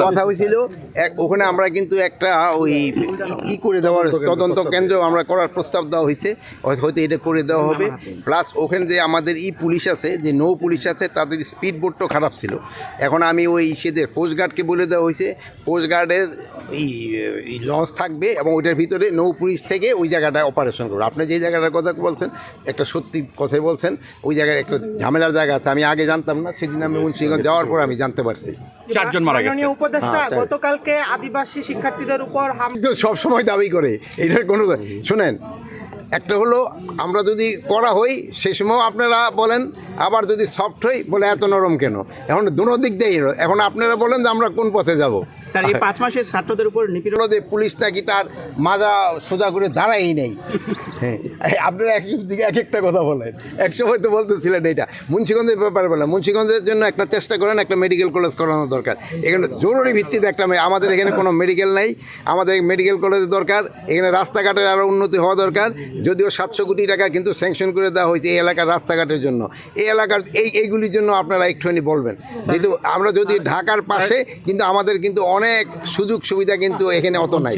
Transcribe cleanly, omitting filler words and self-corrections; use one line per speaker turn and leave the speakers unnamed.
কথা হয়েছিল ওখানে আমরা কিন্তু একটা ওই ই করে দেওয়ার তদন্ত কেন্দ্র আমরা করার প্রস্তাব দেওয়া হয়েছে, হয়তো এটা করে দেওয়া হবে। প্লাস ওখানে যে আমাদের পুলিশ আছে, যে নৌ পুলিশ আছে, তাদের স্পিড বোটটাও খারাপ ছিল। এখন আমি ওই সেদের কোস্টগার্ডকে বলে দেওয়া হয়েছে, কোস্টগার্ডের লঞ্চ থাকবে এবং ওইটার ভিতরে নৌ পুলিশ থেকে ওই জায়গাটায় অপারেশন করবে। আপনি যে জায়গাটার কথা বলছেন একটা সত্যি কথাই বলছেন, ওই জায়গায় একটা ঝামেলার জায়গা আছে, আমি আগে জানতাম না, সেদিন আমি মুন্সিগঞ্জ যাওয়ার পর আমি জানতে পারছি।
4 জন মারা গেছে।
মাননীয় উপদেষ্টা গতকালকে আদিবাসী শিক্ষার্থীদের উপর
সব সময় দাবি করে এটার কোনো শোনেন, একটা হলো আমরা যদি করা হই সে সময় আপনারা বলেন, আবার যদি সফট হই বলে এত নরম কেন। এখন দুনো দিক দিয়ে এখন আপনারা বলেন যে আমরা কোন পথে যাব।
স্যার এই 5 মাসের ছাত্রদের উপর নিপীড়ন
যে পুলিশ নাকি তার মাজা সোজা করে দাঁড়াই নেই। হ্যাঁ, আপনারা এক দিকে এক একটা কথা বলেন, এক সময় তো বলতেছিলেন এইটা মুন্সিগঞ্জের ব্যাপারে বলেন, মুন্সিগঞ্জের জন্য একটা চেষ্টা করেন, একটা মেডিকেল কলেজ করানো দরকার। এখানে জরুরি ভিত্তিতে একটা আমাদের এখানে কোনো মেডিকেল নাই, আমাদের মেডিকেল কলেজ দরকার। এখানে রাস্তাঘাটের আরও উন্নতি হওয়া দরকার। যদিও 700 কোটি টাকা কিন্তু স্যাংশন করে দেওয়া হয়েছে এই এলাকার রাস্তাঘাটের জন্য, এই এলাকার এইগুলির জন্য আপনারা একটুখানি বলবেন। যেহেতু আমরা যদি ঢাকার পাশে, কিন্তু আমাদের কিন্তু অনেক সুযোগ সুবিধা কিন্তু এখানে অত নাই।